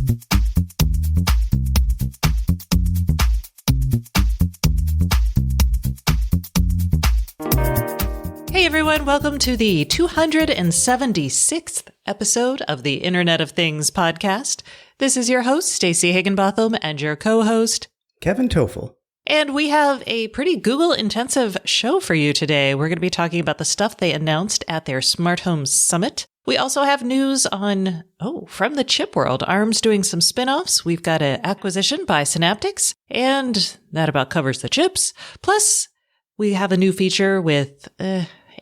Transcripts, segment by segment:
Hey everyone, welcome to the 276th episode of the Internet of Things podcast. This is your host, Stacey Higginbotham, and your co-host, Kevin Toffel. And we have a pretty Google-intensive show for you today. We're going to be talking about the stuff they announced at their Smart Home Summit. We also have news on, from the chip world. ARM's doing some spin-offs. We've got an acquisition by Synaptics, and that about covers the chips. Plus, we have a new feature with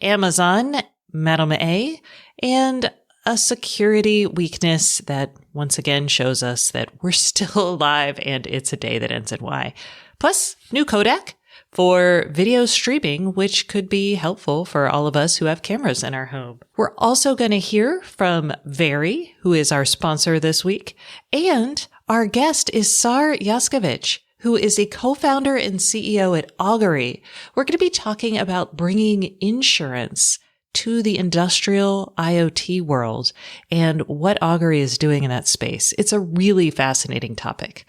Amazon, Madame A, and a security weakness that once again shows us that we're still alive and it's a day that ends in Y. Plus, new codec for video streaming, which could be helpful for all of us who have cameras in our home. We're also going to hear from Vari, who is our sponsor this week, and our guest is Sar Yaskovich, who is a co-founder and CEO at Augury. We're going to be talking about bringing insurance to the industrial IoT world and what Augury is doing in that space. It's a really fascinating topic.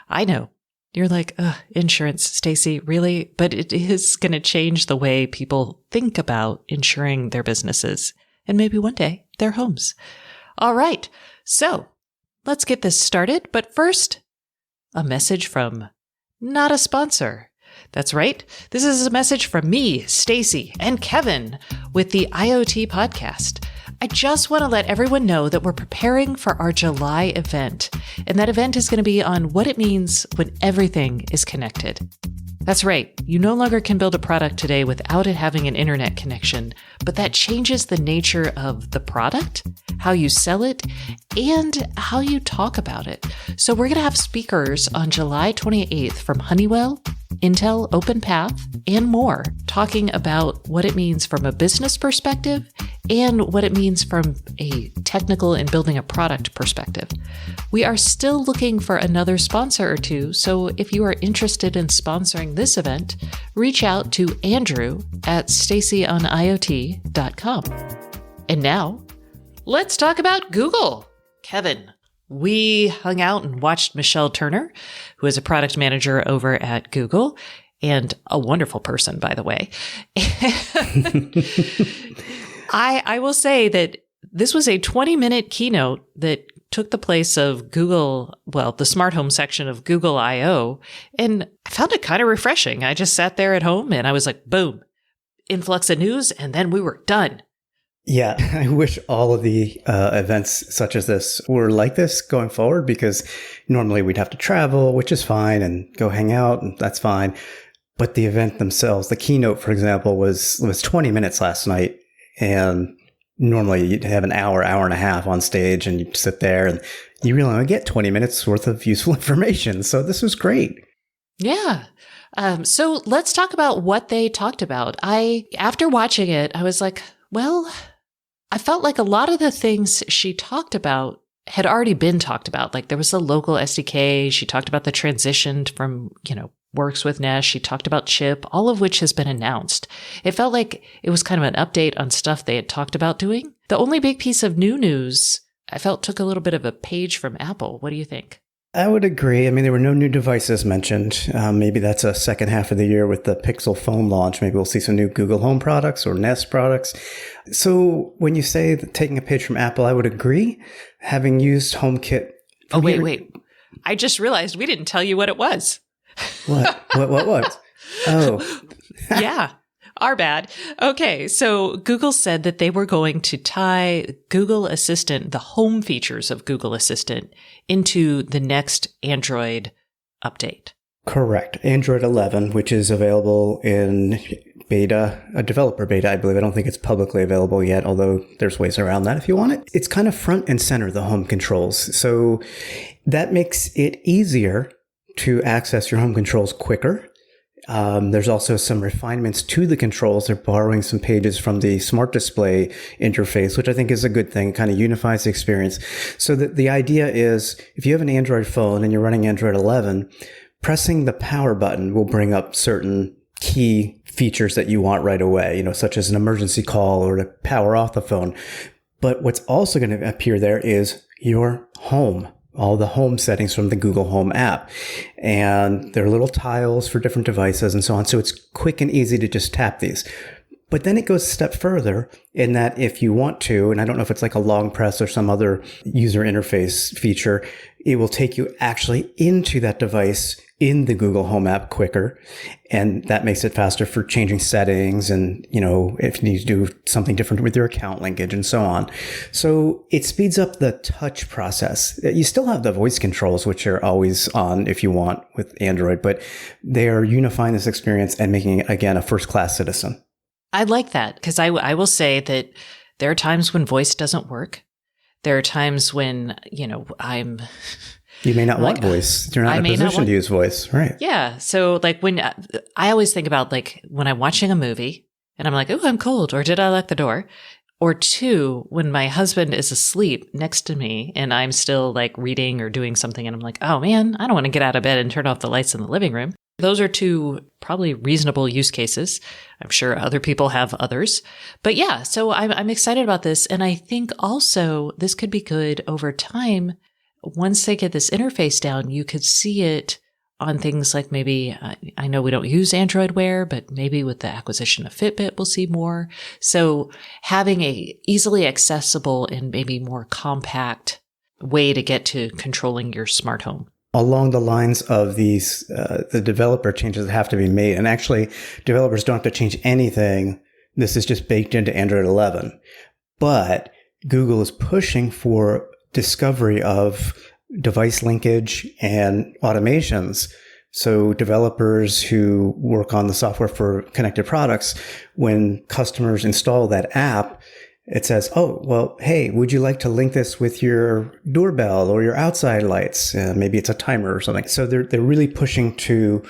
I know. You're like, insurance, Stacey, really? But it is going to change the way people think about insuring their businesses and maybe one day their homes. All right. So let's get this started. But first, a message from not a sponsor. That's right. This is a message from me, Stacey, and Kevin with the IoT Podcast. I just want to let everyone know that we're preparing for our July event, and that event is going to be on what it means when everything is connected. That's right. You no longer can build a product today without it having an internet connection, but that changes the nature of the product, how you sell it, and how you talk about it. So we're going to have speakers on July 28th from Honeywell, Intel, OpenPath, and more, talking about what it means from a business perspective and what it means from a technical and building a product perspective. We are still looking for another sponsor or two, so if you are interested in sponsoring this event, reach out to Andrew at stacyoniot.com. And now, let's talk about Google. Kevin, we hung out and watched Michelle Turner, who is a product manager over at Google and a wonderful person, by the way. I will say that this was a 20-minute keynote that took the place of Google, the smart home section of Google I/O, and I found it kind of refreshing. I just sat there at home and I was like, boom, influx of news, and then we were done. Yeah, I wish all of the events such as this were like this going forward, because normally we'd have to travel, which is fine, and go hang out, and that's fine. But the event themselves, the keynote, for example, was 20 minutes last night, and normally you'd have an hour and a half on stage, and you'd sit there, and you really only get 20 minutes worth of useful information. So this was great. Yeah. So let's talk about what they talked about. After watching it, I was like, I felt like a lot of the things she talked about had already been talked about. Like there was a local SDK. She talked about the transition from, works with Nest. She talked about chip, all of which has been announced. It felt like it was kind of an update on stuff they had talked about doing. The only big piece of new news I felt took a little bit of a page from Apple. What do you think? I would agree. I mean, there were no new devices mentioned. Maybe that's a second half of the year with the Pixel phone launch. Maybe we'll see some new Google Home products or Nest products. So when you say that taking a page from Apple, I would agree. Having used HomeKit. Wait. I just realized we didn't tell you what it was. What? What? Oh. Yeah. Our bad. Okay, so Google said that they were going to tie Google Assistant, the home features of Google Assistant, into the next Android update. Correct. Android 11, which is available in beta, a developer beta, I believe. I don't think it's publicly available yet, although there's ways around that if you want it. It's kind of front and center, the home controls. So that makes it easier to access your home controls quicker. There's also some refinements to the controls. They're borrowing some pages from the Smart Display interface, which I think is a good thing. It kind of unifies the experience. So the idea is if you have an Android phone and you're running Android 11, pressing the power button will bring up certain key features that you want right away, such as an emergency call or to power off the phone. But what's also going to appear there is your home all the home settings from the Google Home app. And there are little tiles for different devices and so on. So it's quick and easy to just tap these. But then it goes a step further in that if you want to, and I don't know if it's like a long press or some other user interface feature, it will take you actually into that device in the Google Home app quicker. And that makes it faster for changing settings and, if you need to do something different with your account linkage and so on. So it speeds up the touch process. You still have the voice controls, which are always on if you want with Android, but they are unifying this experience and making it, again, a first-class citizen. I like that because I will say that there are times when voice doesn't work. There are times when, I'm... You may not want voice. You're not in a position to use voice, right? Yeah. So when I always think about when I'm watching a movie and I'm like, oh, I'm cold, or did I lock the door? Or two, when my husband is asleep next to me and I'm still reading or doing something and I'm like, oh man, I don't want to get out of bed and turn off the lights in the living room. Those are two probably reasonable use cases. I'm sure other people have others. But yeah, so I'm excited about this. And I think also this could be good over time. Once they get this interface down, you could see it on things like maybe, I know we don't use Android Wear, but maybe with the acquisition of Fitbit, we'll see more. So having a easily accessible and maybe more compact way to get to controlling your smart home. Along the lines of these, the developer changes that have to be made. And actually, developers don't have to change anything. This is just baked into Android 11. But Google is pushing for discovery of device linkage and automations. So developers who work on the software for connected products, when customers install that app, it says, oh, well, hey, would you like to link this with your doorbell or your outside lights? Maybe it's a timer or something. So they're really pushing to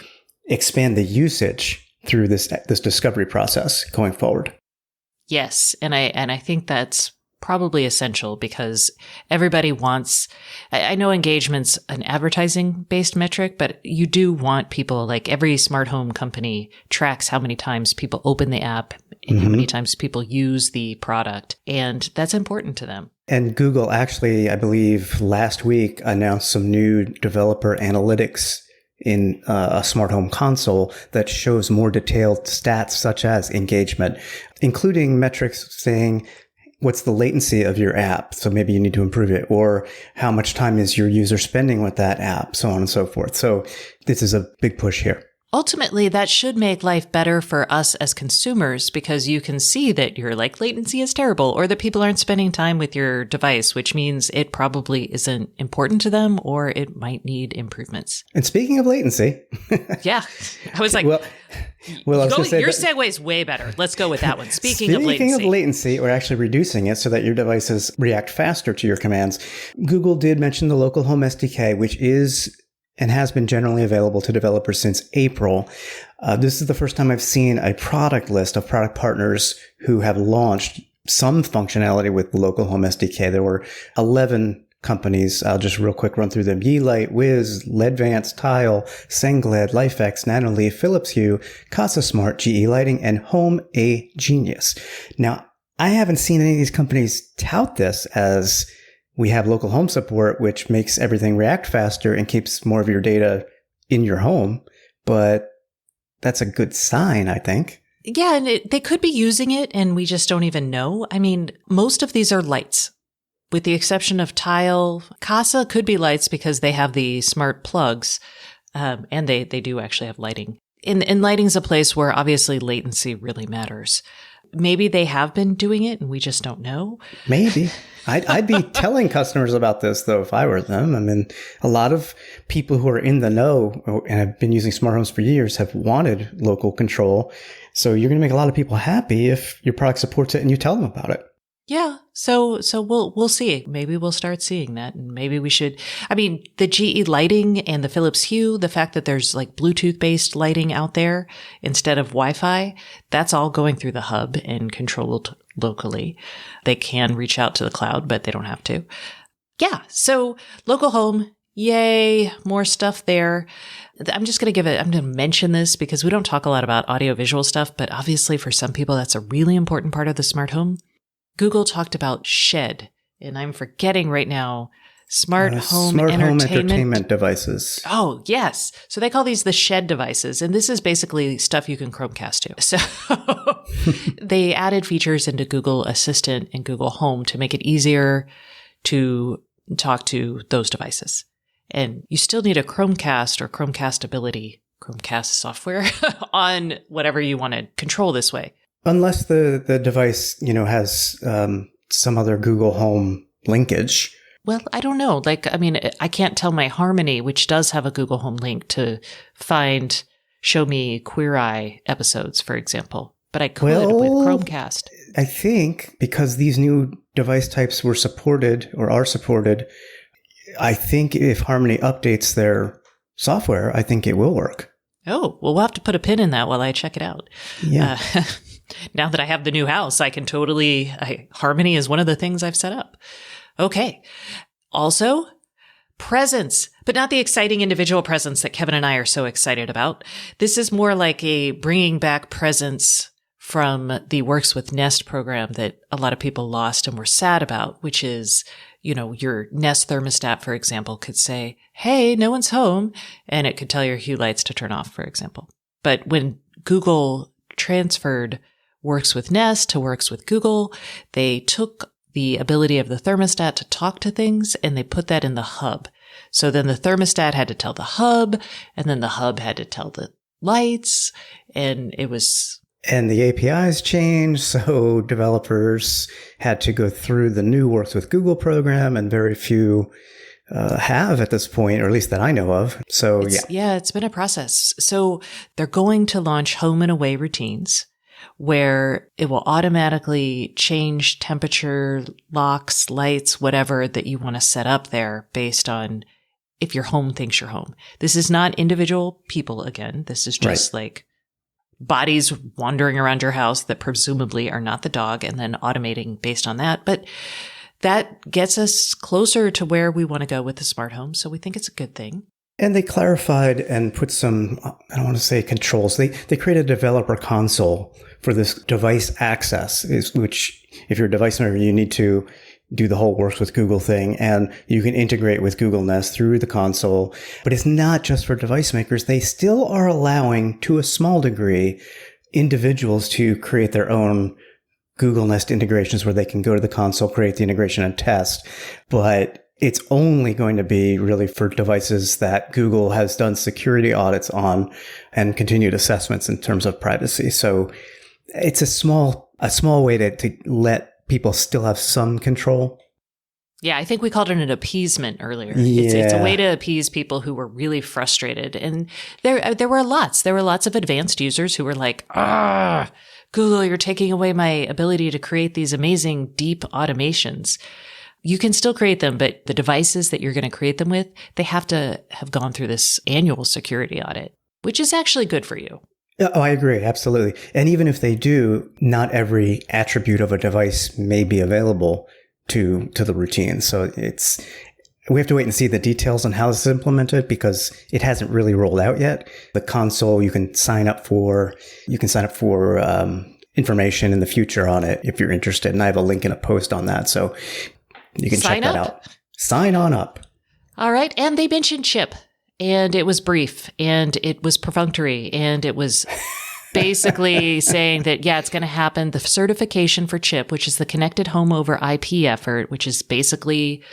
expand the usage through this discovery process going forward. Yes. And I think that's probably essential because everybody wants, I know engagement's an advertising based metric, but you do want people, every smart home company tracks how many times people open the app and how many times people use the product. And that's important to them. And Google actually, I believe last week announced some new developer analytics in a smart home console that shows more detailed stats such as engagement, including metrics saying, what's the latency of your app? So maybe you need to improve it, or how much time is your user spending with that app, so on and so forth. So this is a big push here. Ultimately, that should make life better for us as consumers because you can see that your latency is terrible or that people aren't spending time with your device, which means it probably isn't important to them or it might need improvements. And speaking of latency. Yeah. I was like, well, I was going to say your segue's way better. Let's go with that one. Speaking of latency, we're actually reducing it so that your devices react faster to your commands. Google did mention the local home SDK, which is and has been generally available to developers since April. This is the first time I've seen a product list of product partners who have launched some functionality with the local home SDK. There were 11 companies. I'll just real quick run through them. Yeelight, Wiz, Ledvance, Tile, Sengled, LifeX, Nanoleaf, Philips Hue, Casa Smart, GE Lighting, and Home A Genius. Now, I haven't seen any of these companies tout this as we have local home support, which makes everything react faster and keeps more of your data in your home. But that's a good sign, I think. Yeah, and they could be using it and we just don't even know. I mean, most of these are lights, with the exception of Tile. Casa could be lights because they have the smart plugs, and they do actually have lighting. And lighting's a place where obviously latency really matters. Maybe they have been doing it and we just don't know. Maybe. I'd be telling customers about this, though, if I were them. I mean, a lot of people who are in the know and have been using smart homes for years have wanted local control. So you're going to make a lot of people happy if your product supports it and you tell them about it. Yeah. So we'll see. Maybe we'll start seeing that. And maybe we should, I mean, the GE lighting and the Philips Hue, the fact that there's Bluetooth based lighting out there instead of Wi-Fi, that's all going through the hub and controlled locally. They can reach out to the cloud, but they don't have to. Yeah. So local home, yay, more stuff there. I'm going to mention this because we don't talk a lot about audio-visual stuff, but obviously for some people, that's a really important part of the smart home. Google talked about Shed, and I'm forgetting right now Smart home smart home entertainment. entertainment devices. Oh, yes. So they call these the shed devices. And this is basically stuff you can Chromecast to. So they added features into Google Assistant and Google Home to make it easier to talk to those devices. And you still need a Chromecast or Chromecastability, Chromecast software on whatever you want to control this way. Unless the device, has some other Google Home linkage. Well, I don't know. I can't tell my Harmony, which does have a Google Home link, to show me Queer Eye episodes, for example. But I could with Chromecast. I think because these new device types were supported or are supported, I think if Harmony updates their software, I think it will work. Oh, well, we'll have to put a pin in that while I check it out. Yeah. Now that I have the new house, I can Harmony is one of the things I've set up. Okay. Also, presents, but not the exciting individual presents that Kevin and I are so excited about. This is more like a bringing back presents from the Works with Nest program that a lot of people lost and were sad about, which is, your Nest thermostat, for example, could say, hey, no one's home, and it could tell your Hue lights to turn off, for example. But when Google transferred Works with Nest to Works with Google, they took the ability of the thermostat to talk to things, and they put that in the hub. So then the thermostat had to tell the hub, and then the hub had to tell the lights, and it was... And the APIs changed, so developers had to go through the new Works with Google program, and very few have at this point, or at least that I know of. So, it's been a process. So they're going to launch home and away routines, where it will automatically change temperature, locks, lights, whatever that you want to set up there based on if your home thinks you're home. This is not individual people again. This is just like bodies wandering around your house that presumably are not the dog, and then automating based on that. But that gets us closer to where we want to go with the smart home. So we think it's a good thing. And they clarified and put some, I don't want to say controls. They created a developer console for this device access, which if you're a device owner, you need to do the whole Works with Google thing, and you can integrate with Google Nest through the console. But it's not just for device makers. They still are allowing, to a small degree, individuals to create their own Google Nest integrations where they can go to the console, create the integration, and test. But it's only going to be really for devices that Google has done security audits on and continued assessments in terms of privacy. So it's a small way to let people still have some control. Yeah, I think we called it an appeasement earlier. Yeah. It's a way to appease people who were really frustrated. And there were lots. There were lots of advanced users who were like, Google, you're taking away my ability to create these amazing deep automations. You can still create them, but the devices that you're going to create them with, they have to have gone through this annual security audit, which is actually good for you. Oh, I agree. Absolutely. And even if they do, not every attribute of a device may be available to the routine. So we have to wait and see the details on how this is implemented because it hasn't really rolled out yet. The console, you can sign up for information in the future on it if you're interested. And I have a link in a post on that. So you can check that out. Sign on up. All right. And they mentioned chip, and it was brief, and it was perfunctory, and it was basically saying that, yeah, it's going to happen. The certification for chip, which is the Connected Home over IP effort, which is basically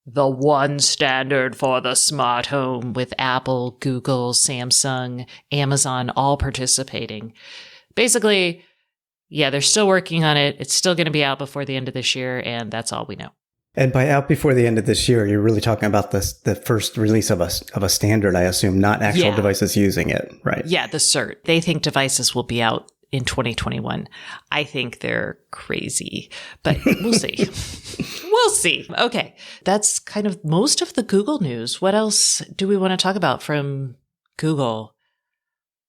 the one standard for the smart home with Apple, Google, Samsung, Amazon all participating. Basically, yeah, they're still working on it. It's still going to be out before the end of this year, and that's all we know. And by out before the end of this year, you're really talking about the first release of a standard, I assume, not actual devices using it, right? Yeah, the cert. They think devices will be out in 2021. I think they're crazy, but we'll see. We'll see. Okay, that's kind of most of the Google news. What else do we want to talk about from Google?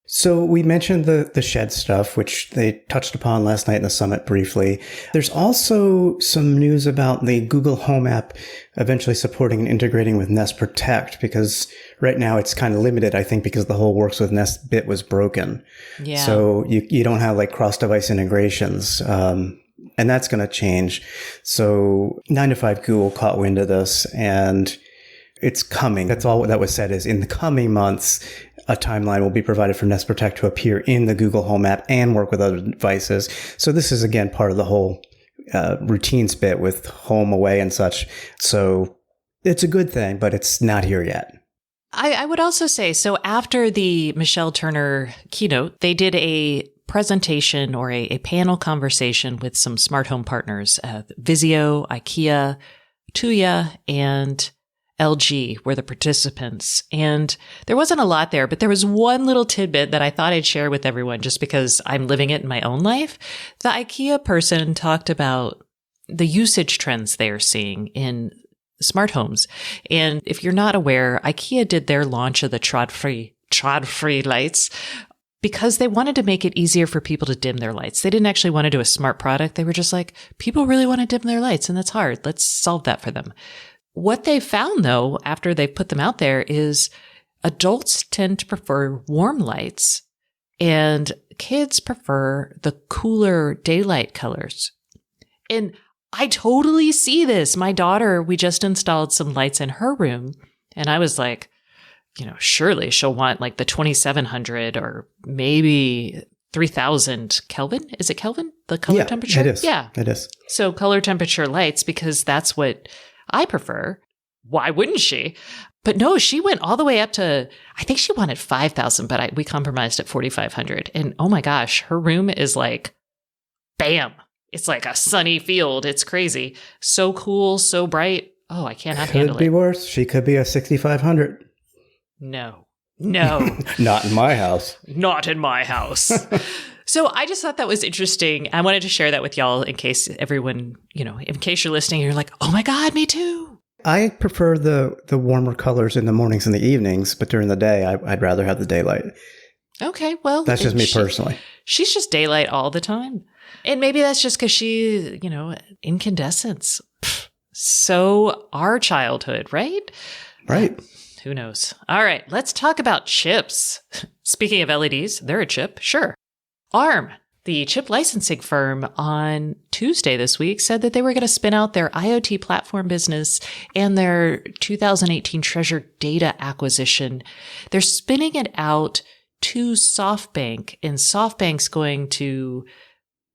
So we mentioned the shed stuff, which they touched upon last night in the summit briefly. There's also some news about the Google Home app eventually supporting and integrating with Nest Protect, because right now it's kind of limited, I think, because the whole Works with Nest bit was broken. Yeah. So you don't have like cross-device integrations and that's going to change. So 9 to 5 Google caught wind of this, and it's coming. That's all that was said, is in the coming months, a timeline will be provided for Nest Protect to appear in the Google Home app and work with other devices. So this is, again, part of the whole routines bit with home away and such. So it's a good thing, but it's not here yet. I would also say, so after the Michelle Turner keynote, they did a presentation or a panel conversation with some smart home partners. Vizio, IKEA, Tuya, and LG were the participants. And there wasn't a lot there, but there was one little tidbit that I thought I'd share with everyone just because I'm living it in my own life. The IKEA person talked about the usage trends they are seeing in smart homes. And if you're not aware, IKEA did their launch of the trod-free lights because they wanted to make it easier for people to dim their lights. They didn't actually want to do a smart product. They were just like, people really want to dim their lights, and that's hard. Let's solve that for them. What they found, though, after they put them out there, is adults tend to prefer warm lights and kids prefer the cooler daylight colors. And I totally see this. My daughter, we just installed some lights in her room, and I was like, surely she'll want like the 2700 or maybe 3000 Kelvin. Is it Kelvin? The color temperature? It is. Yeah, it is. So color temperature lights, because that's what I prefer. Why wouldn't she? But no, she went all the way up to, I think she wanted 5,000, but we compromised at 4,500. And oh my gosh, her room is like, bam. It's like a sunny field. It's crazy. So cool, so bright. Oh, I cannot handle it. Could be worse. She could be a 6,500. No. Not in my house. Not in my house. So I just thought that was interesting. I wanted to share that with y'all in case everyone, in case you're listening and you're like, oh my God, me too. I prefer the warmer colors in the mornings and the evenings, but during the day, I'd rather have the daylight. Okay, well. That's just me personally. She's just daylight all the time. And maybe that's just because she, incandescence. So our childhood, right? Right. Who knows? All right, let's talk about chips. Speaking of LEDs, they're a chip, sure. ARM, the chip licensing firm, on Tuesday this week said that they were going to spin out their IoT platform business and their 2018 treasure data acquisition. They're spinning it out to SoftBank, and SoftBank's going to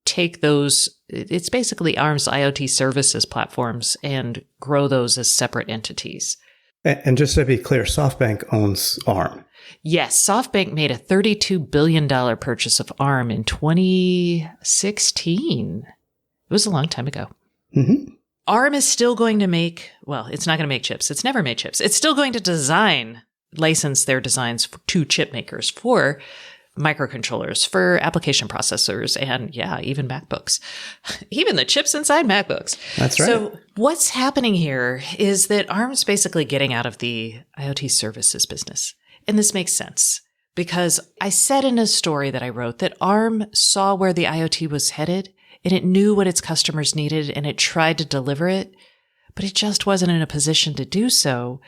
take those, it's basically ARM's IoT services platforms, and grow those as separate entities. And just to be clear, SoftBank owns ARM. Yes, SoftBank made a $32 billion purchase of ARM in 2016. It was a long time ago. Mm-hmm. ARM is still going to make, well, it's not going to make chips. It's never made chips. It's still going to license their designs to chip makers for microcontrollers, for application processors, and even MacBooks. Even the chips inside MacBooks. That's right. So what's happening here is that ARM's basically getting out of the IoT services business. And this makes sense because I said in a story that I wrote that ARM saw where the IoT was headed, and it knew what its customers needed, and it tried to deliver it, but it just wasn't in a position to do so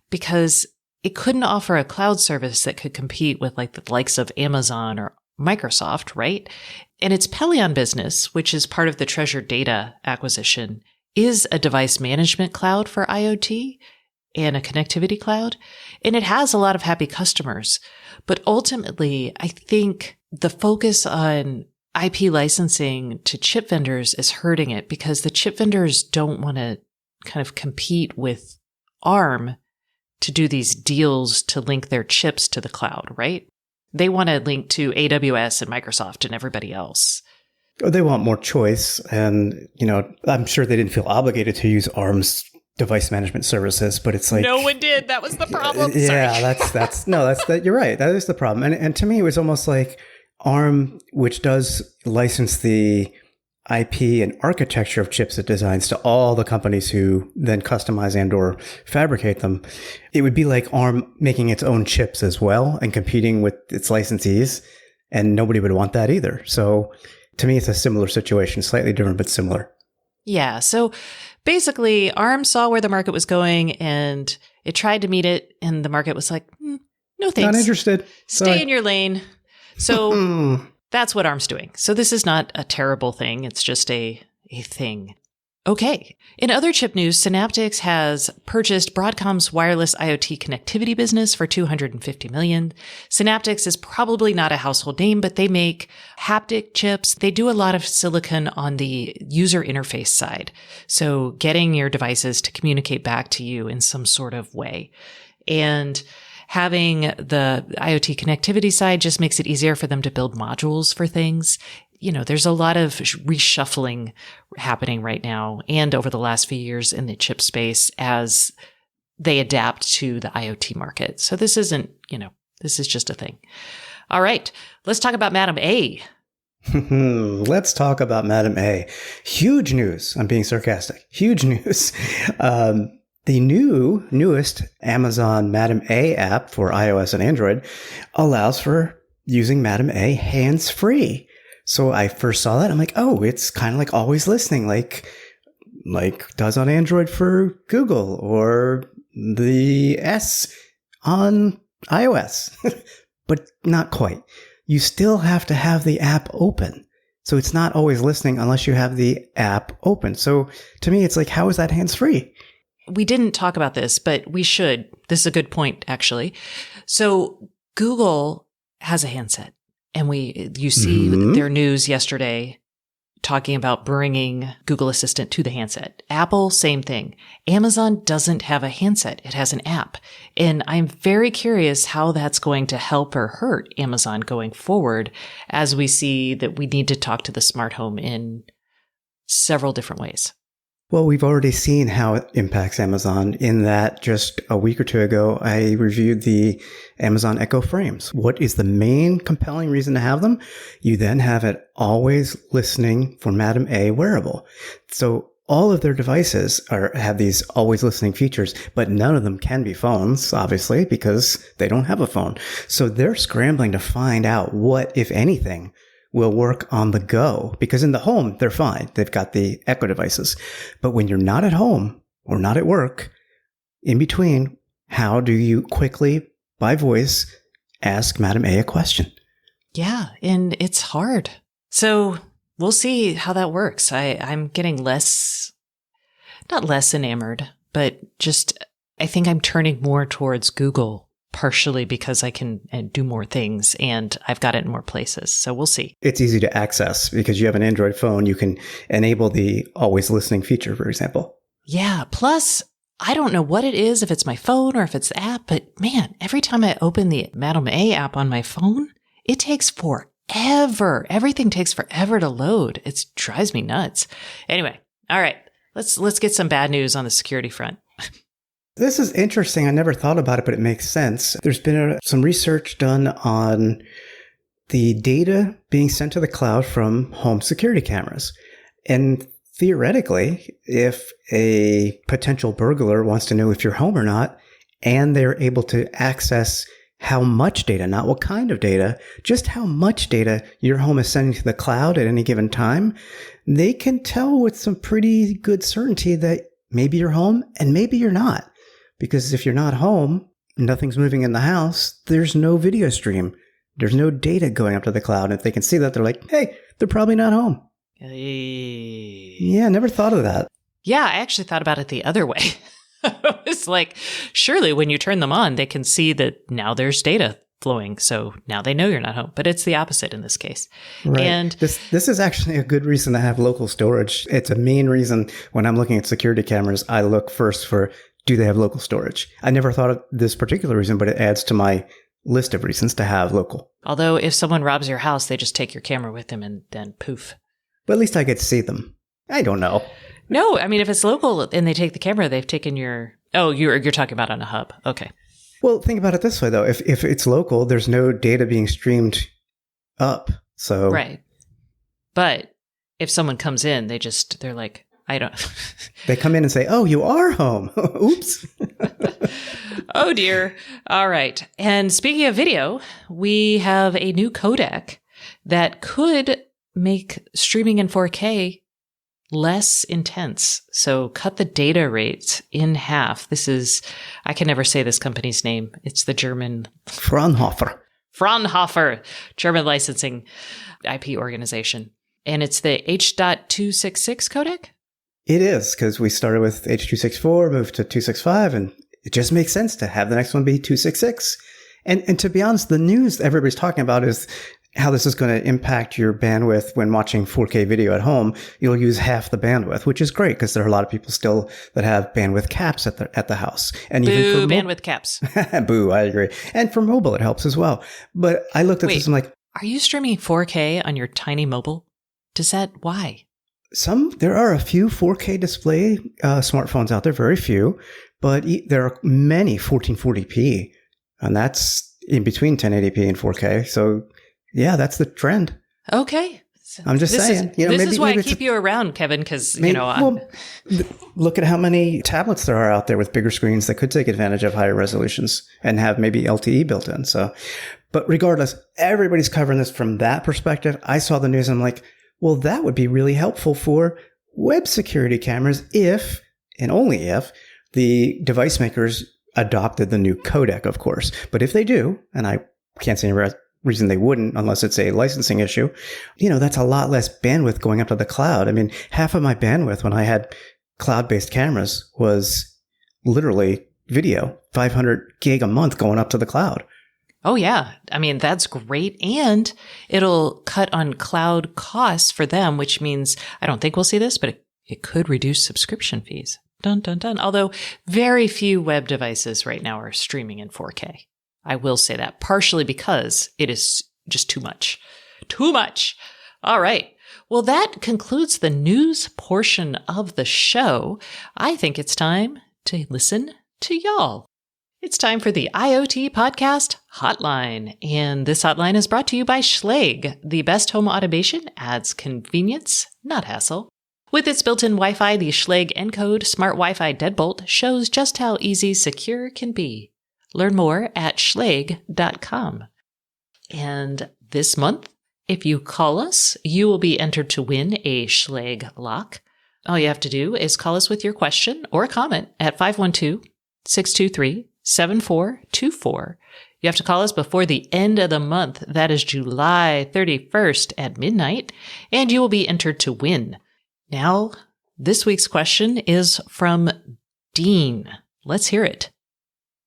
because it couldn't offer a cloud service that could compete with like the likes of Amazon or Microsoft, right? And its Pelion business, which is part of the Treasure Data acquisition, is a device management cloud for IoT and a connectivity cloud. And it has a lot of happy customers. But ultimately, I think the focus on IP licensing to chip vendors is hurting it because the chip vendors don't want to kind of compete with ARM to do these deals to link their chips to the cloud, right? They want to link to AWS and Microsoft and everybody else. They want more choice. And, I'm sure they didn't feel obligated to use ARM's device management services, but it's like... No one did. That was the problem. Yeah, you're right. That is the problem. And to me, it was almost like ARM, which does license the IP and architecture of chips it designs to all the companies who then customize and or fabricate them. It would be like ARM making its own chips as well and competing with its licensees, and nobody would want that either. So to me, it's a similar situation, slightly different, but similar. Yeah. So basically, ARM saw where the market was going and it tried to meet it, and the market was like, no thanks. Not interested. Stay in your lane. So that's what ARM's doing. So this is not a terrible thing. It's just a a thing. Okay. In other chip news, Synaptics has purchased Broadcom's wireless IoT connectivity business for $250 million. Synaptics is probably not a household name, but they make haptic chips. They do a lot of silicon on the user interface side. So getting your devices to communicate back to you in some sort of way. And having the IoT connectivity side just makes it easier for them to build modules for things. There's a lot of reshuffling happening right now and over the last few years in the chip space as they adapt to the IoT market. So this isn't, this is just a thing. All right. Let's talk about Madam A. Let's talk about Madam A. Huge news. I'm being sarcastic. Huge news. The newest Amazon Madam A app for iOS and Android allows for using Madam A hands-free. So I first saw that. I'm like, oh, it's kind of like always listening, like does on Android for Google or the S on iOS, but not quite. You still have to have the app open. So it's not always listening unless you have the app open. So to me, it's like, how is that hands-free? We didn't talk about this, but we should. This is a good point, actually. So Google has a handset. And you see their news yesterday talking about bringing Google Assistant to the handset. Apple, same thing. Amazon doesn't have a handset. It has an app. And I'm very curious how that's going to help or hurt Amazon going forward as we see that we need to talk to the smart home in several different ways. Well, we've already seen how it impacts Amazon in that just a week or two ago, I reviewed the Amazon Echo frames. What is the main compelling reason to have them? You then have it always listening for Madam A wearable. So all of their devices have these always listening features, but none of them can be phones, obviously, because they don't have a phone. So they're scrambling to find out what, if anything, will work on the go, because in the home, they're fine. They've got the Echo devices. But when you're not at home or not at work, in between, how do you quickly, by voice, ask Madam A question? Yeah, and it's hard. So we'll see how that works. I'm getting not less enamored, but just I think I'm turning more towards Google, partially because I can do more things and I've got it in more places. So we'll see. It's easy to access because you have an Android phone. You can enable the always listening feature, for example. Yeah. Plus, I don't know what it is, if it's my phone or if it's the app, but man, every time I open the Madam A app on my phone, it takes forever. Everything takes forever to load. It drives me nuts. Anyway. All right. Let's get some bad news on the security front. This is interesting. I never thought about it, but it makes sense. There's been some research done on the data being sent to the cloud from home security cameras. And theoretically, if a potential burglar wants to know if you're home or not, and they're able to access how much data, not what kind of data, just how much data your home is sending to the cloud at any given time, they can tell with some pretty good certainty that maybe you're home and maybe you're not. Because if you're not home, nothing's moving in the house, there's no video stream. There's no data going up to the cloud. And if they can see that, they're like, hey, they're probably not home. Yeah, never thought of that. Yeah, I actually thought about it the other way. It's like, surely when you turn them on, they can see that now there's data flowing. So now they know you're not home. But it's the opposite in this case. Right. And this is actually a good reason to have local storage. It's a main reason when I'm looking at security cameras, I look first for, do they have local storage? I never thought of this particular reason, but it adds to my list of reasons to have local. Although if someone robs your house, they just take your camera with them and then poof. But at least I get to see them. I don't know. No, I mean, if it's local and they take the camera, they've taken your... Oh, you're talking about on a hub. Okay. Well, think about it this way, though. If it's local, there's no data being streamed up. So right. But if someone comes in, they're like, I don't... They come in and say, oh, you are home. Oops. Oh, dear. All right. And speaking of video, we have a new codec that could make streaming in 4K less intense. So cut the data rates in half. This is, I can never say this company's name. It's the German... Fraunhofer, German licensing IP organization. And it's the H.266 codec? It is, because we started with H.264, moved to 265, and it just makes sense to have the next one be 266. And to be honest, the news everybody's talking about is how this is going to impact your bandwidth when watching 4K video at home. You'll use half the bandwidth, which is great because there are a lot of people still that have bandwidth caps at the house. And Boo, even for bandwidth caps. Boo, I agree. And for mobile, it helps as well. But I looked at this and I'm like, are you streaming 4K on your tiny mobile? Why? There are a few 4K display smartphones out there, very few, but there are many 1440p, and that's in between 1080p and 4K. So yeah, that's the trend. Okay. I'm just saying. This is why I keep you around, Kevin, because, look at how many tablets there are out there with bigger screens that could take advantage of higher resolutions and have maybe LTE built in. So, but regardless, everybody's covering this from that perspective. I saw the news and I'm like, well, that would be really helpful for web security cameras if, and only if, the device makers adopted the new codec, of course. But if they do, and I can't see any reason they wouldn't unless it's a licensing issue, that's a lot less bandwidth going up to the cloud. I mean, half of my bandwidth when I had cloud-based cameras was literally video, 500 gig a month going up to the cloud. Oh, yeah. I mean, that's great. And it'll cut on cloud costs for them, which means I don't think we'll see this, but it could reduce subscription fees. Dun, dun, dun. Although very few web devices right now are streaming in 4K. I will say that partially because it is just too much. Too much. All right. Well, that concludes the news portion of the show. I think it's time to listen to y'all. It's time for the IoT Podcast Hotline. And this hotline is brought to you by Schlage. The best home automation adds convenience, not hassle. With its built-in Wi-Fi, the Schlage Encode Smart Wi-Fi Deadbolt shows just how easy secure can be. Learn more at schlage.com. And this month, if you call us, you will be entered to win a Schlage lock. All you have to do is call us with your question or comment at 512-623-7424. You have to call us before the end of the month. That is July 31st at midnight, and you will be entered to win. Now, this week's question is from Dean. Let's hear it.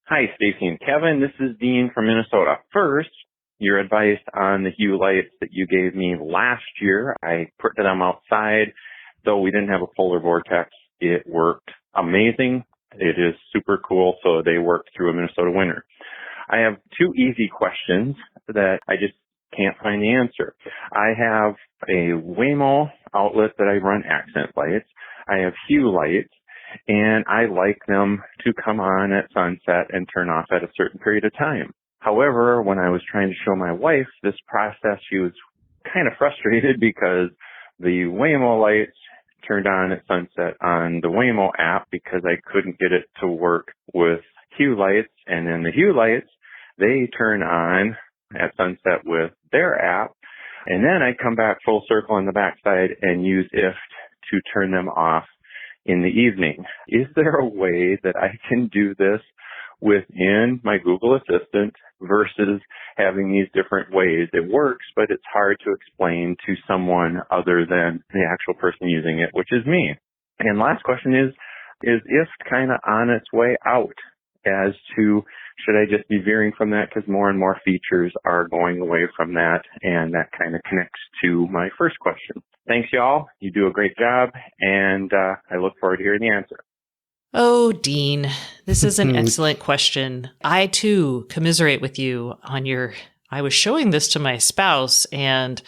Hi, Stacey and Kevin. This is Dean from Minnesota. First, your advice on the Hue lights that you gave me last year. I put them outside, though we didn't have a polar vortex. It worked amazing. It is super cool, so they worked through a Minnesota winter. I have two easy questions that I just can't find the answer. I have a Waymo outlet that I run accent lights. I have Hue lights. And I like them to come on at sunset and turn off at a certain period of time. However, when I was trying to show my wife this process, she was kind of frustrated because the Waymo lights turned on at sunset on the Waymo app because I couldn't get it to work with Hue lights. And then the Hue lights, they turn on at sunset with their app. And then I come back full circle on the backside and use IFT to turn them off in the evening. Is there a way that I can do this within my Google Assistant versus having these different ways? It works, but it's hard to explain to someone other than the actual person using it, which is me. And last question is IFT kind of on its way out as to should I just be veering from that because more and more features are going away from that, and that kind of connects to my first question. Thanks, y'all. You do a great job, and I look forward to hearing the answer. Oh, Dean, this is an excellent question. I, too, commiserate with you on I was showing this to my spouse, and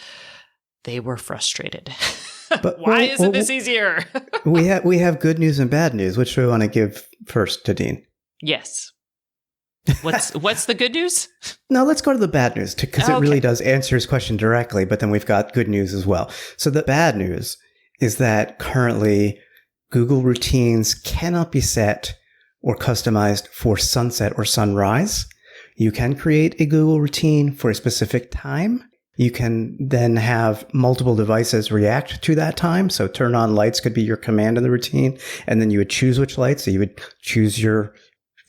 they were frustrated. But Why isn't this easier? we have good news and bad news. Which do we want to give first to Dean? Yes. What's the good news? No, let's go to the bad news because it really does answer his question directly, but then we've got good news as well. So the bad news is that currently Google routines cannot be set or customized for sunset or sunrise. You can create a Google routine for a specific time. You can then have multiple devices react to that time. So turn on lights could be your command in the routine, and then you would choose which lights. So you would choose your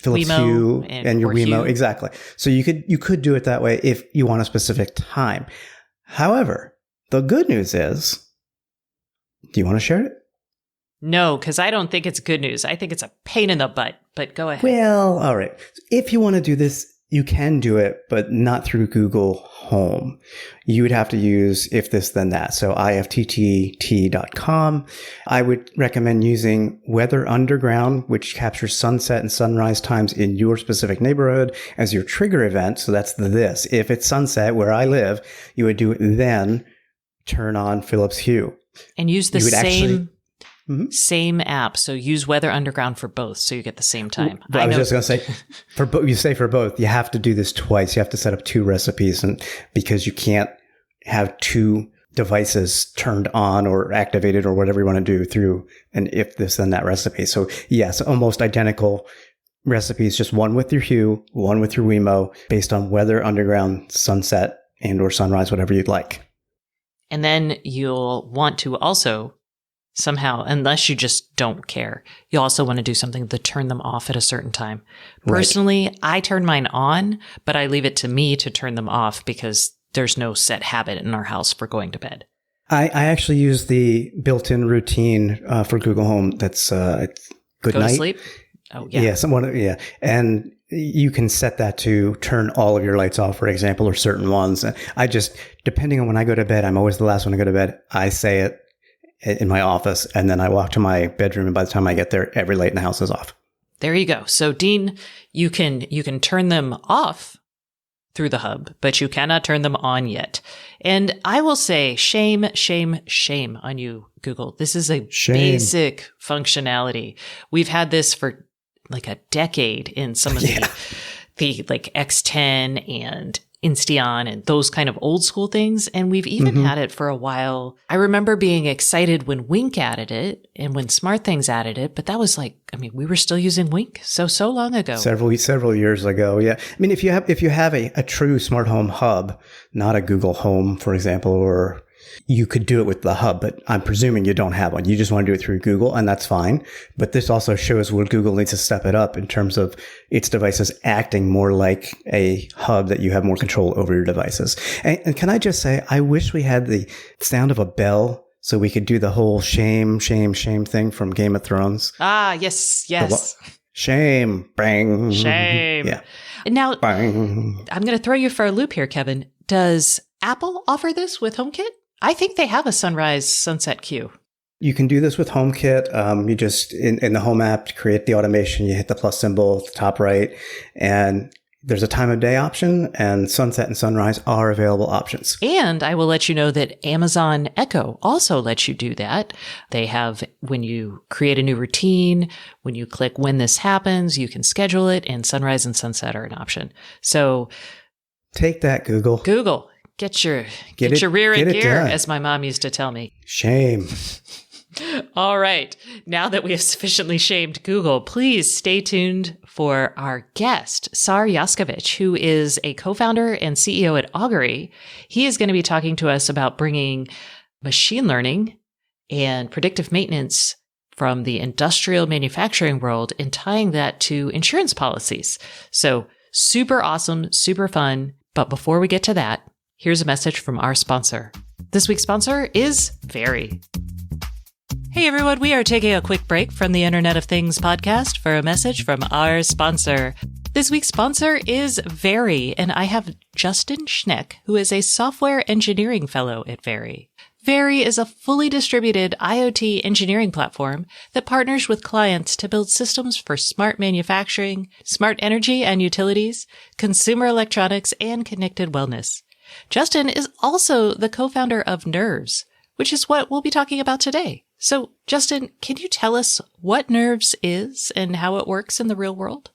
Philips Hue and your Wemo. Exactly. So you could do it that way if you want a specific time. However, the good news is Do you want to share it? No, because I don't think it's good news. I think it's a pain in the butt, but go ahead. Well, all right. If you want to do this, you can do it, but not through Google Home. You would have to use if this, then that. So IFTTT.com. I would recommend using Weather Underground, which captures sunset and sunrise times in your specific neighborhood as your trigger event. So that's the this. If it's sunset where I live, you would do it then turn on Philips Hue. And use the same app. So use Weather Underground for both, so you get the same time. I was just going to say, for both, you have to do this twice. You have to set up 2 recipes, and because you can't have 2 devices turned on or activated or whatever you want to do through an if this then that recipe. So yes, almost identical recipes, just one with your Hue, one with your Wemo, based on Weather Underground, sunset, and or sunrise, whatever you'd like. And then you'll want to also somehow, unless you just don't care, you also want to do something to turn them off at a certain time. Personally, right. I turn mine on, but I leave it to me to turn them off because there's no set habit in our house for going to bed. I actually use the built-in routine for Google Home. That's good Go night. To sleep? Oh, yeah. Yeah. And you can set that to turn all of your lights off, for example, or certain ones. I just, depending on when I go to bed, I'm always the last one to go to bed. I say it in my office, and then I walk to my bedroom, and by the time I get there, every light in the house is off. There you go. So, Dean, you can turn them off through the hub, but you cannot turn them on yet. And I will say, shame on you, Google. This is a basic functionality. We've had this for like a decade in some of the like X10 and Insteon and those kind of old school things. And we've even had it for a while. I remember being excited when Wink added it and when SmartThings added it, but that was like, we were still using Wink so long ago. Several years ago. Yeah. If you have a true smart home hub, not a Google Home, for example, or you could do it with the hub, but I'm presuming you don't have one. You just want to do it through Google, and that's fine. But this also shows where Google needs to step it up in terms of its devices acting more like a hub that you have more control over your devices. And can I just say, I wish we had the sound of a bell so we could do the whole shame thing from Game of Thrones. Ah, yes. Shame, bang. Shame. Yeah. Now, bang. I'm going to throw you for a loop here, Kevin. Does Apple offer this with HomeKit? I think they have a sunrise sunset queue. You can do this with HomeKit. You just, in the Home app, create the automation. You hit the plus symbol at the top right, and there's a time of day option, and sunset and sunrise are available options. And I will let you know that Amazon Echo also lets you do that. They have, when you create a new routine, when you click when this happens, you can schedule it, and sunrise and sunset are an option. So take that, Google. Get your rear in gear, as my mom used to tell me. Shame. All right. Now that we have sufficiently shamed Google, please stay tuned for our guest, Sar Yaskovich, who is a co-founder and CEO at Augury. He is going to be talking to us about bringing machine learning and predictive maintenance from the industrial manufacturing world and tying that to insurance policies. So super awesome, super fun. But before we get to that, here's a message from our sponsor. This week's sponsor is Vari. Hey everyone, we are taking a quick break from the Internet of Things podcast for a message from our sponsor. This week's sponsor is Vari, and I have Justin Schneck, who is a software engineering fellow at Vari. Vari is a fully distributed IoT engineering platform that partners with clients to build systems for smart manufacturing, smart energy and utilities, consumer electronics, and connected wellness. Justin is also the co-founder of Nerves, which is what we'll be talking about today. So, Justin, can you tell us what Nerves is and how it works in the real world?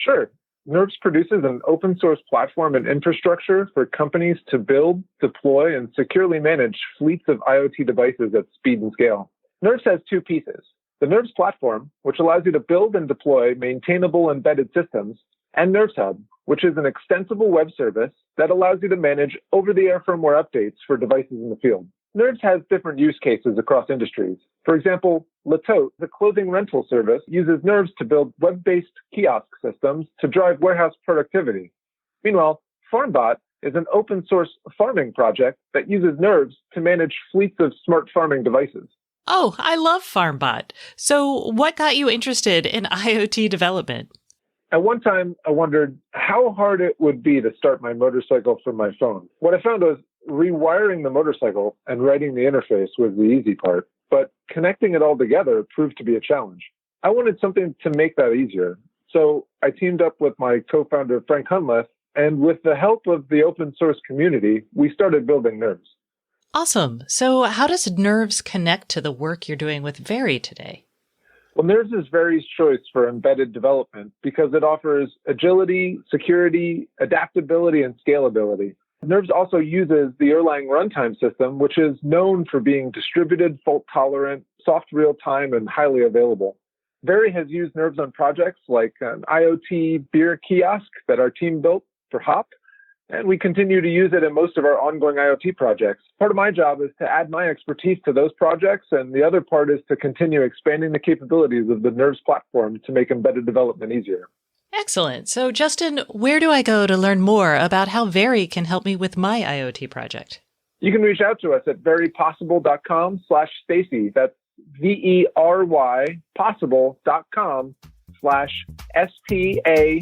Sure. Nerves produces an open source platform and infrastructure for companies to build, deploy, and securely manage fleets of IoT devices at speed and scale. Nerves has 2 pieces. The Nerves platform, which allows you to build and deploy maintainable embedded systems, and Nerves Hub, which is an extensible web service that allows you to manage over-the-air firmware updates for devices in the field. Nerves has different use cases across industries. For example, Latot, the clothing rental service, uses Nerves to build web-based kiosk systems to drive warehouse productivity. Meanwhile, FarmBot is an open source farming project that uses nerves to manage fleets of smart farming devices. Oh, I love FarmBot. So what got you interested in IoT development? At one time, I wondered how hard it would be to start my motorcycle from my phone. What I found was rewiring the motorcycle and writing the interface was the easy part, but connecting it all together proved to be a challenge. I wanted something to make that easier. So I teamed up with my co-founder, Frank Hunleth, and with the help of the open source community, we started building Nerves. Awesome. So how does Nerves connect to the work you're doing with Vari today? Well, Nerves is Vari's choice for embedded development because it offers agility, security, adaptability, and scalability. Nerves also uses the Erlang runtime system, which is known for being distributed, fault-tolerant, soft real-time, and highly available. Vari has used Nerves on projects like an IoT beer kiosk that our team built for Hop, and we continue to use it in most of our ongoing IoT projects. Part of my job is to add my expertise to those projects, and the other part is to continue expanding the capabilities of the Nerves platform to make embedded development easier. Excellent. So, Justin, where do I go to learn more about how Vari can help me with my IoT project? You can reach out to us at verypossible.com/Stacy. That's VERY possible.com/SPACEY.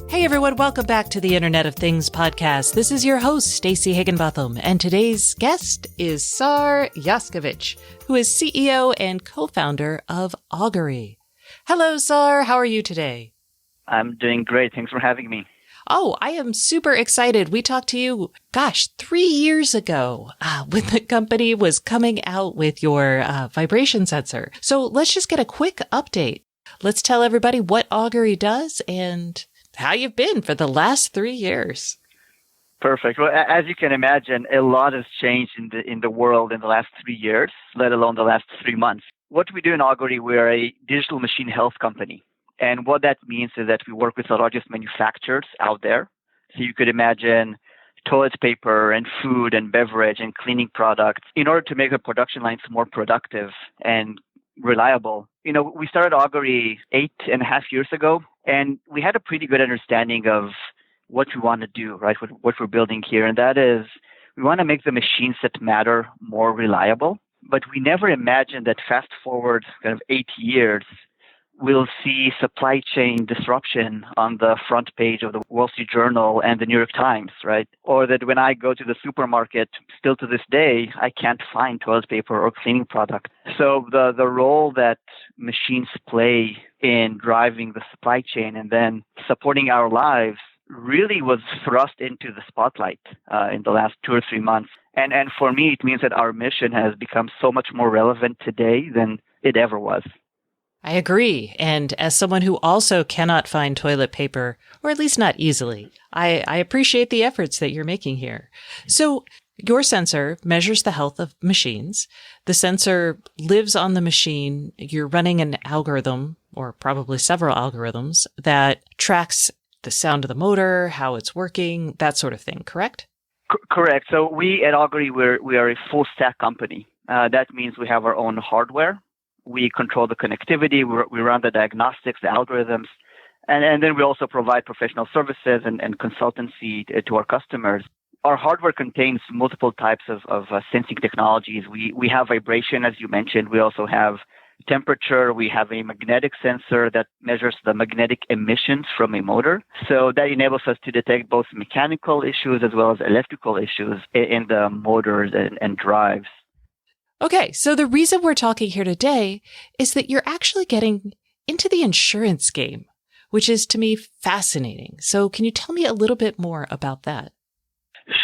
Hey everyone, welcome back to the Internet of Things podcast. This is your host, Stacey Higginbotham, and today's guest is Sar Yaskovich, who is CEO and co-founder of Augury. Hello, Sar. How are you today? I'm doing great. Thanks for having me. Oh, I am super excited. We talked to you, 3 years ago when the company was coming out with your vibration sensor. So let's just get a quick update. Let's tell everybody what Augury does and how you've been for the last 3 years. Perfect. Well, as you can imagine, a lot has changed in the world in the last 3 years, let alone the last 3 months. What we do in Augury, we're a digital machine health company. And what that means is that we work with the largest manufacturers out there. So you could imagine toilet paper and food and beverage and cleaning products in order to make the production lines more productive and reliable. You know, we started Augury 8.5 years ago, and we had a pretty good understanding of what we want to do, right? What we're building here. And that is, we want to make the machines that matter more reliable. But we never imagined that fast forward kind of 8 years, we'll see supply chain disruption on the front page of the Wall Street Journal and the New York Times, right? Or that when I go to the supermarket, still to this day, I can't find toilet paper or cleaning product. So the role that machines play in driving the supply chain and then supporting our lives really was thrust into the spotlight in the last 2 or 3 months. And for me, it means that our mission has become so much more relevant today than it ever was. I agree. And as someone who also cannot find toilet paper, or at least not easily, I appreciate the efforts that you're making here. So your sensor measures the health of machines. The sensor lives on the machine. You're running an algorithm, or probably several algorithms, that tracks the sound of the motor, how it's working, that sort of thing, correct? Correct. So we at Augury, we are a full stack company. That means we have our own hardware. We control the connectivity, we run the diagnostics, the algorithms, and then we also provide professional services and consultancy to our customers. Our hardware contains multiple types of sensing technologies. We have vibration, as you mentioned. We also have temperature. We have a magnetic sensor that measures the magnetic emissions from a motor. So that enables us to detect both mechanical issues as well as electrical issues in the motors and drives. Okay, so the reason we're talking here today is that you're actually getting into the insurance game, which is to me fascinating. So can you tell me a little bit more about that?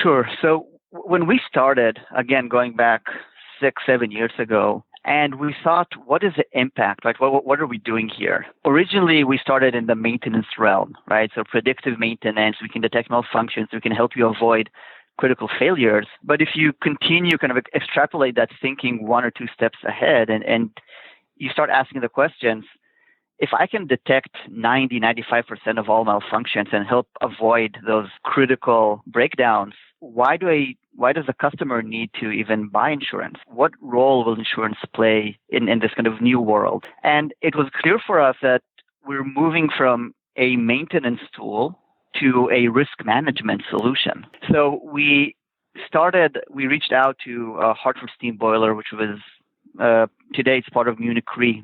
Sure. So when we started, again, going back 6-7 years ago, and we thought, what is the impact? Like, what are we doing here? Originally, we started in the maintenance realm, right? So predictive maintenance, we can detect malfunctions, we can help you avoid critical failures. But if you continue kind of extrapolate that thinking 1 or 2 steps ahead and you start asking the questions, if I can detect 90-95% of all malfunctions and help avoid those critical breakdowns, why does the customer need to even buy insurance? What role will insurance play in this kind of new world? And it was clear for us that we're moving from a maintenance tool to a risk management solution. So we reached out to Hartford Steam Boiler, which was today it's part of Munich Re,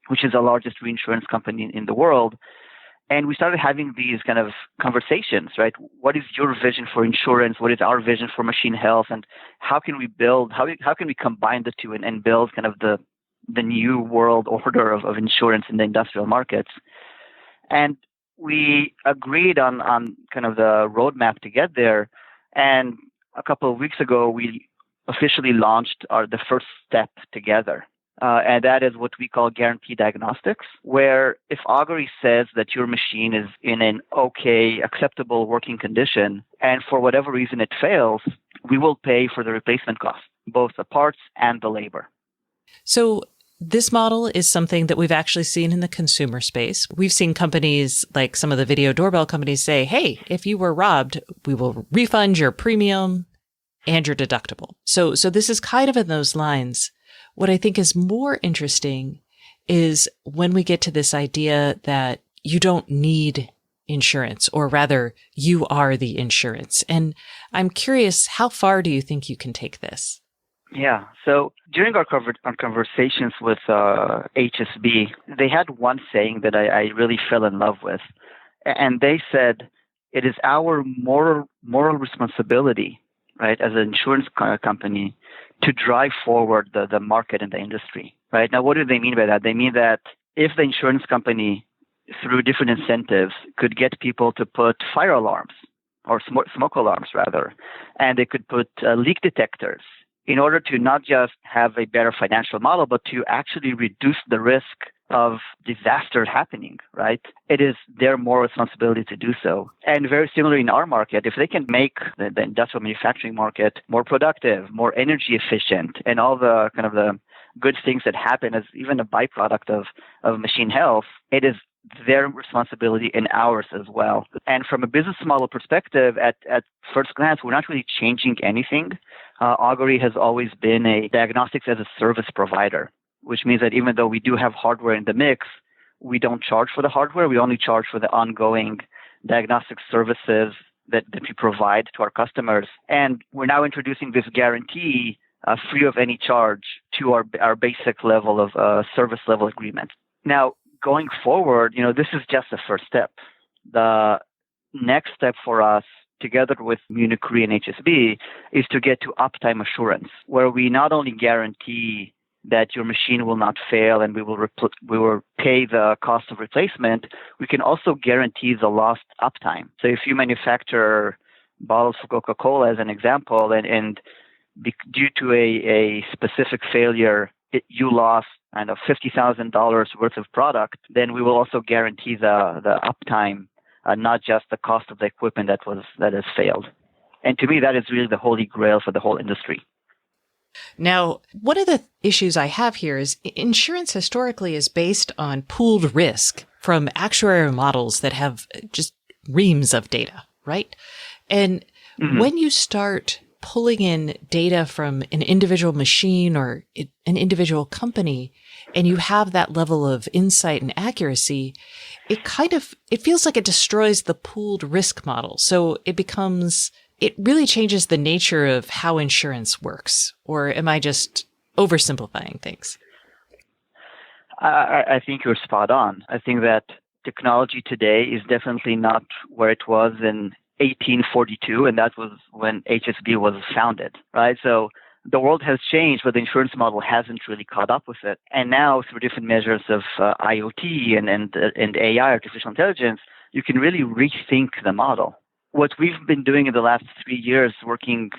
which is the largest reinsurance company in the world. And we started having these kind of conversations, right? What is your vision for insurance? What is our vision for machine health? And how can we combine the two and build kind of the new world order of insurance in the industrial markets? And we agreed on kind of the roadmap to get there. And a couple of weeks ago, we officially launched the first step together. And that is what we call guarantee diagnostics, where if Augury says that your machine is in an acceptable working condition, and for whatever reason it fails, we will pay for the replacement cost, both the parts and the labor. So this model is something that we've actually seen in the consumer space. We've seen companies like some of the video doorbell companies say, hey, if you were robbed, we will refund your premium and your deductible. So this is kind of in those lines. What I think is more interesting is when we get to this idea that you don't need insurance, or rather, you are the insurance. And I'm curious, how far do you think you can take this? Yeah. So during our conversations with HSB, they had one saying that I really fell in love with. And they said, it is our moral responsibility, right, as an insurance company, to drive forward the market and the industry, right? Now, what do they mean by that? They mean that if the insurance company, through different incentives, could get people to put fire alarms, or smoke alarms rather, and they could put leak detectors in order to not just have a better financial model, but to actually reduce the risk of disaster happening, right? It is their moral responsibility to do so. And very similarly in our market, if they can make the industrial manufacturing market more productive, more energy efficient, and all the kind of the good things that happen as even a byproduct of machine health, it is their responsibility and ours as well. And from a business model perspective, at first glance, we're not really changing anything. Augury has always been a diagnostics as a service provider, which means that even though we do have hardware in the mix, we don't charge for the hardware. We only charge for the ongoing diagnostic services that we provide to our customers. And we're now introducing this guarantee free of any charge to our basic level of service level agreement. Now, going forward, this is just the first step. The next step for us, together with Munich Re and HSB, is to get to uptime assurance, where we not only guarantee that your machine will not fail and we will pay the cost of replacement, we can also guarantee the lost uptime. So if you manufacture bottles for Coca-Cola as an example, and due to a specific failure, you lost $50,000 worth of product, then we will also guarantee the uptime, not just the cost of the equipment that has failed. And to me, that is really the holy grail for the whole industry. Now, one of the issues I have here is insurance historically is based on pooled risk from actuarial models that have just reams of data, right? And when you start pulling in data from an individual machine or an individual company, and you have that level of insight and accuracy, it feels like it destroys the pooled risk model. So it really changes the nature of how insurance works. Or am I just oversimplifying things? I think you're spot on. I think that technology today is definitely not where it was in 1842, and that was when HSB was founded, right? So the world has changed, but the insurance model hasn't really caught up with it. And now, through different measures of IoT and AI, artificial intelligence, you can really rethink the model. What we've been doing in the last 3 years, working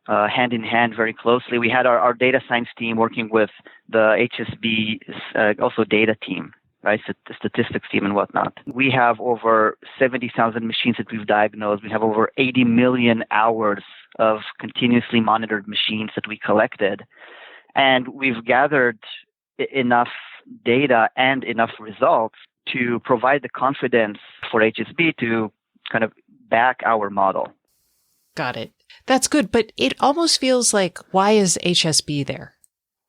hand in hand very closely, we had our data science team working with the HSB also data team, right, the statistics team and whatnot. We have over 70,000 machines that we've diagnosed. We have over 80 million hours of continuously monitored machines that we collected. And we've gathered enough data and enough results to provide the confidence for HSB to kind of back our model. Got it. That's good, but it almost feels like, why is HSB there?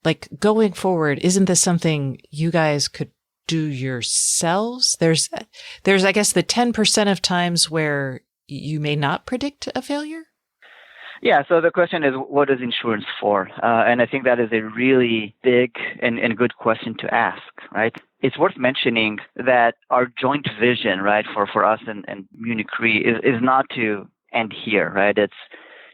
Like going forward, isn't this something you guys could do yourselves? There's, I guess, the 10% of times where you may not predict a failure. Yeah, so the question is, what is insurance for? And I think that is a really big and good question to ask, right? It's worth mentioning that our joint vision, right, for us and Munich Re is not to end here, right? It's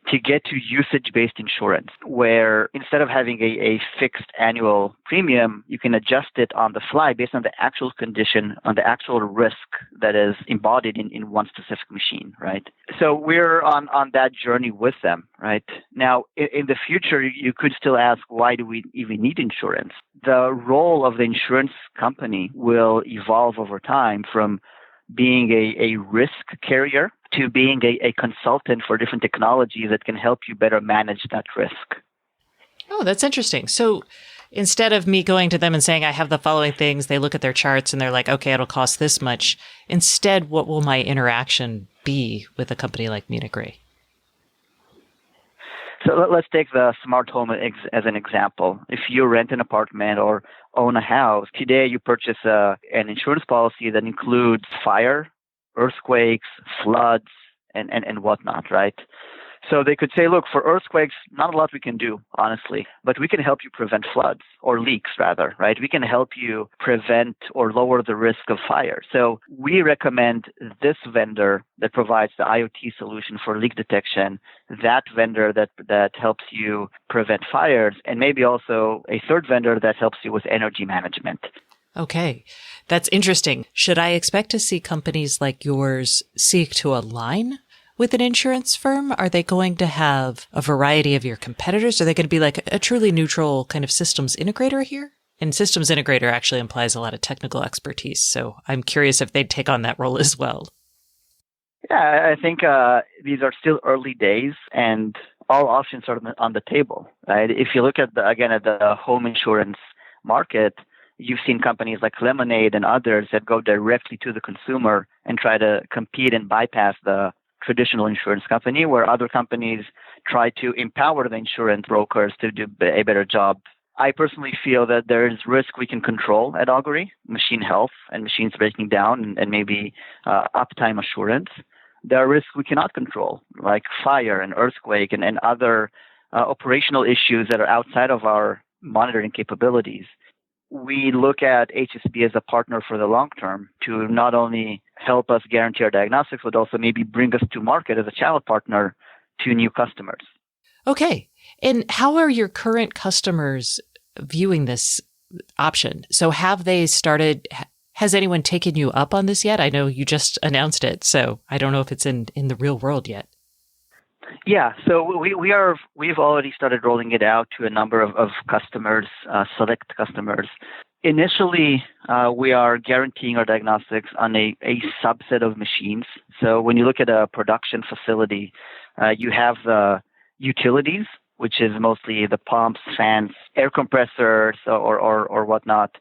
to get to usage-based insurance, where instead of having a fixed annual premium, you can adjust it on the fly based on the actual condition, on the actual risk that is embodied in one specific machine, right? So we're on that journey with them, right? Now, in the future, you could still ask, why do we even need insurance? The role of the insurance company will evolve over time from being a risk carrier to being a consultant for different technologies that can help you better manage that risk. Oh, that's interesting. So instead of me going to them and saying, I have the following things, they look at their charts and they're like, okay, it'll cost this much. Instead, what will my interaction be with a company like Munich Re? So let's take the smart home as an example. If you rent an apartment or own a house, today you purchase an insurance policy that includes fire, earthquakes, floods, and whatnot, right? So they could say, look, for earthquakes, not a lot we can do, honestly, but we can help you prevent floods or leaks, rather, right? We can help you prevent or lower the risk of fire. So we recommend this vendor that provides the IoT solution for leak detection, that vendor that helps you prevent fires, and maybe also a third vendor that helps you with energy management. Okay, that's interesting. Should I expect to see companies like yours seek to align with an insurance firm? Are they going to have a variety of your competitors? Are they going to be like a truly neutral kind of systems integrator here? And systems integrator actually implies a lot of technical expertise. So I'm curious if they'd take on that role as well. Yeah, I think these are still early days and all options are on the table, right? If you look at the home insurance market, you've seen companies like Lemonade and others that go directly to the consumer and try to compete and bypass the traditional insurance company, where other companies try to empower the insurance brokers to do a better job. I personally feel that there is risk we can control at Augury, machine health and machines breaking down and maybe uptime assurance. There are risks we cannot control, like fire and earthquake and other operational issues that are outside of our monitoring capabilities. We look at HSB as a partner for the long term to not only help us guarantee our diagnostics, but also maybe bring us to market as a channel partner to new customers. Okay. And how are your current customers viewing this option? So have they started, has anyone taken you up on this yet? I know you just announced it, so I don't know if it's in the real world yet. Yeah, so we've already started rolling it out to a number of customers, select customers. Initially, we are guaranteeing our diagnostics on a subset of machines. So when you look at a production facility, you have the utilities, which is mostly the pumps, fans, air compressors, or whatnot,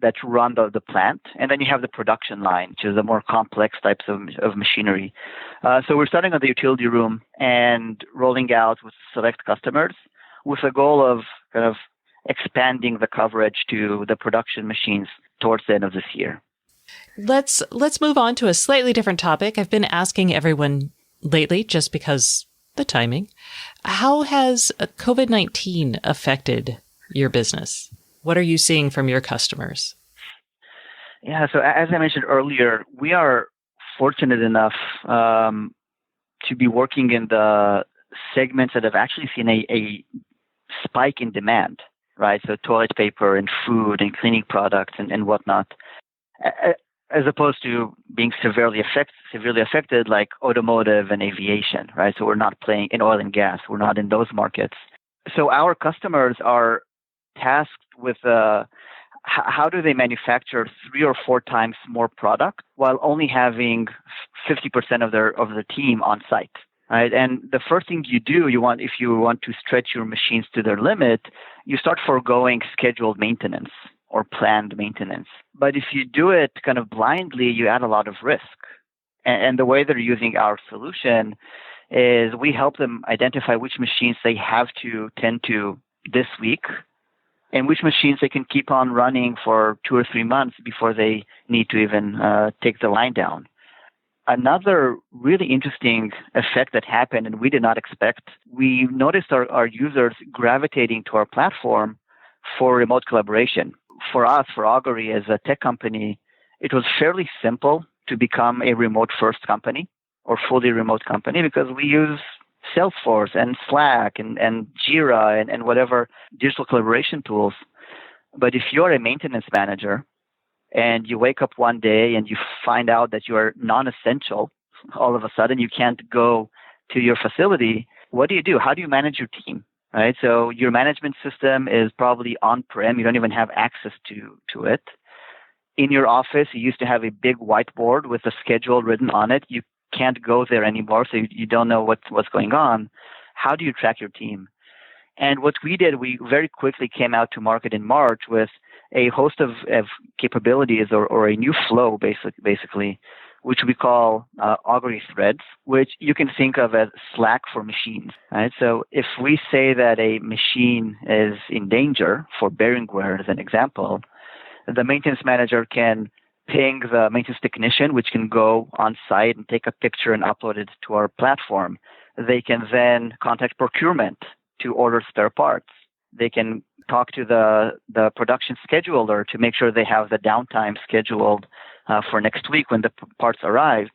that run the plant. And then you have the production line, which is the more complex types of machinery. So we're starting on the utility room and rolling out with select customers with the goal of kind of expanding the coverage to the production machines towards the end of this year. Let's move on to a slightly different topic. I've been asking everyone lately, just because the timing, how has COVID-19 affected your business? What are you seeing from your customers? Yeah, so as I mentioned earlier, we are fortunate enough to be working in the segments that have actually seen a spike in demand, right? So toilet paper and food and cleaning products and whatnot, as opposed to being severely affected like automotive and aviation, right? So we're not playing in oil and gas. We're not in those markets. So our customers are tasked with how do they manufacture 3 or 4 times more product while only having 50% of the team on site, right? And the first thing if you want to stretch your machines to their limit, you start foregoing scheduled maintenance or planned maintenance. But if you do it kind of blindly, you add a lot of risk. And the way they're using our solution is we help them identify which machines they have to tend to this week and which machines they can keep on running for 2 or 3 months before they need to even take the line down. Another really interesting effect that happened and we did not expect, we noticed our users gravitating to our platform for remote collaboration. For us, for Augury as a tech company, it was fairly simple to become a remote first company or fully remote company because we use Salesforce and Slack and Jira and whatever digital collaboration tools. But if you're a maintenance manager and you wake up one day and you find out that you are non-essential, all of a sudden you can't go to your facility, what do you do? How do you manage your team? Right? So your management system is probably on-prem. You don't even have access to it. In your office, you used to have a big whiteboard with a schedule written on it. You can't go there anymore, so you don't know what's going on. How do you track your team? And what we did, we very quickly came out to market in March with a host of capabilities or a new flow, basically, which we call Augury threads, which you can think of as Slack for machines. Right? So if we say that a machine is in danger, for bearing wear as an example, the maintenance manager can ping the maintenance technician, which can go on site and take a picture and upload it to our platform. They can then contact procurement to order spare parts. They can talk to the production scheduler to make sure they have the downtime scheduled for next week when the parts arrive.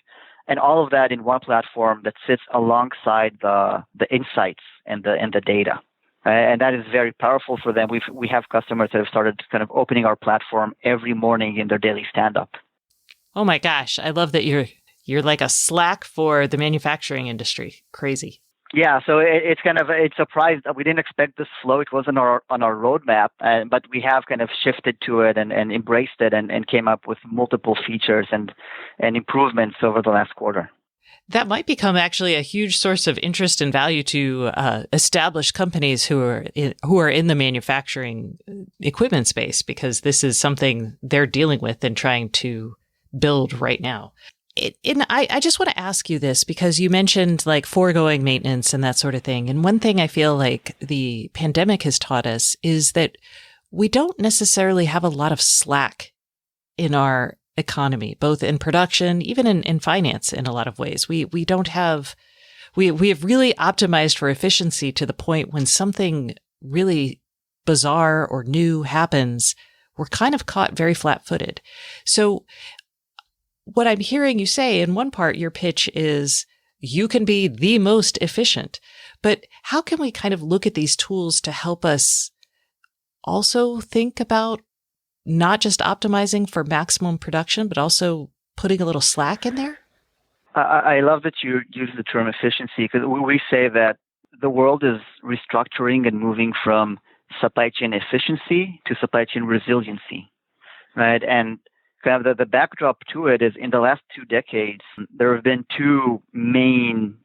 And all of that in one platform that sits alongside the insights and the data. And that is very powerful for them. We have customers that have started kind of opening our platform every morning in their daily stand-up. Oh my gosh, I love that you're like a Slack for the manufacturing industry. Crazy. Yeah, so it's surprised. We didn't expect this flow. It wasn't on our roadmap, but we have kind of shifted to it and embraced it and came up with multiple features and improvements over the last quarter. That might become actually a huge source of interest and value to established companies who are in the manufacturing equipment space, because this is something they're dealing with and trying to build right now. I just want to ask you this because you mentioned like foregoing maintenance and that sort of thing. And one thing I feel like the pandemic has taught us is that we don't necessarily have a lot of slack in our economy, both in production, even in finance in a lot of ways. We have really optimized for efficiency to the point when something really bizarre or new happens, we're kind of caught very flat-footed. So what I'm hearing you say in one part, your pitch is you can be the most efficient, but how can we kind of look at these tools to help us also think about not just optimizing for maximum production, but also putting a little slack in there? I love that you use the term efficiency, because we say that the world is restructuring and moving from supply chain efficiency to supply chain resiliency, right? And kind of the backdrop to it is in the last 2 decades, there have been 2 main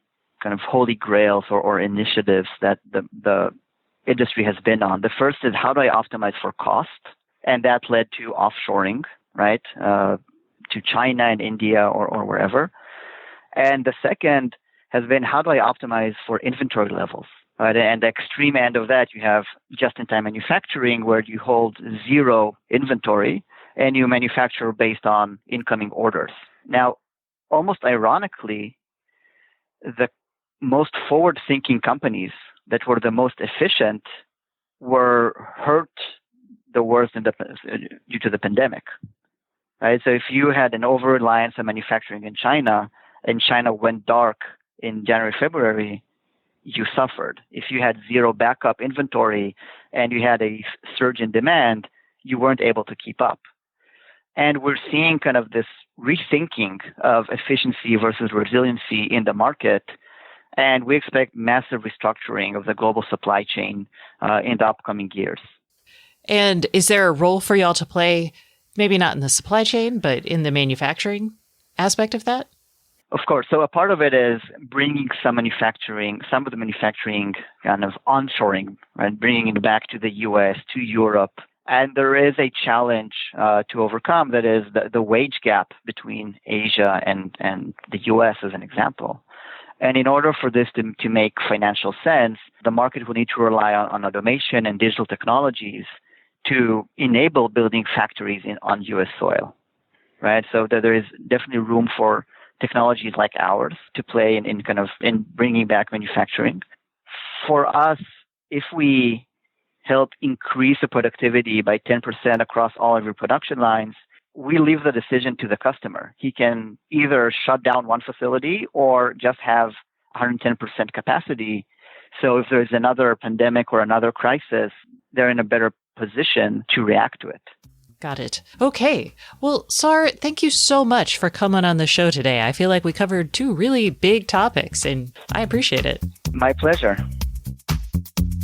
kind of holy grails or initiatives that the industry has been on. The first is how do I optimize for cost? And that led to offshoring, right, to China and India or wherever. And the second has been how do I optimize for inventory levels? Right? And the extreme end of that, you have just-in-time manufacturing where you hold 0 inventory and you manufacture based on incoming orders. Now, almost ironically, the most forward-thinking companies that were the most efficient were hurt the worst due to the pandemic. Right? So if you had an over-reliance on manufacturing in China and China went dark in January, February, you suffered. If you had 0 backup inventory and you had a surge in demand, you weren't able to keep up. And we're seeing kind of this rethinking of efficiency versus resiliency in the market. And we expect massive restructuring of the global supply chain in the upcoming years. And is there a role for y'all to play, maybe not in the supply chain, but in the manufacturing aspect of that? Of course. So a part of it is bringing some of the manufacturing kind of onshoring, right? Bringing it back to the US, to Europe. And there is a challenge to overcome, that is the wage gap between Asia and the US as an example. And in order for this to make financial sense, the market will need to rely on automation and digital technologies to enable building factories on U.S. soil, right? So that there is definitely room for technologies like ours to play in bringing back manufacturing. For us, if we help increase the productivity by 10% across all of your production lines, we leave the decision to the customer. He can either shut down one facility or just have 110% capacity. So if there's another pandemic or another crisis, they're in a better position to react to it. Got it. Okay. Well, Sar, thank you so much for coming on the show today. I feel like we covered two really big topics, and I appreciate it. My pleasure.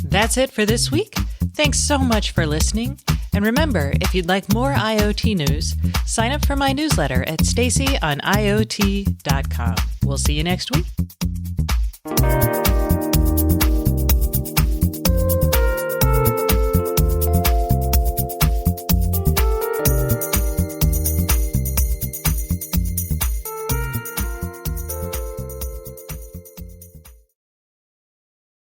That's it for this week. Thanks so much for listening. And remember, if you'd like more IoT news, sign up for my newsletter at stacyoniot.com. We'll see you next week.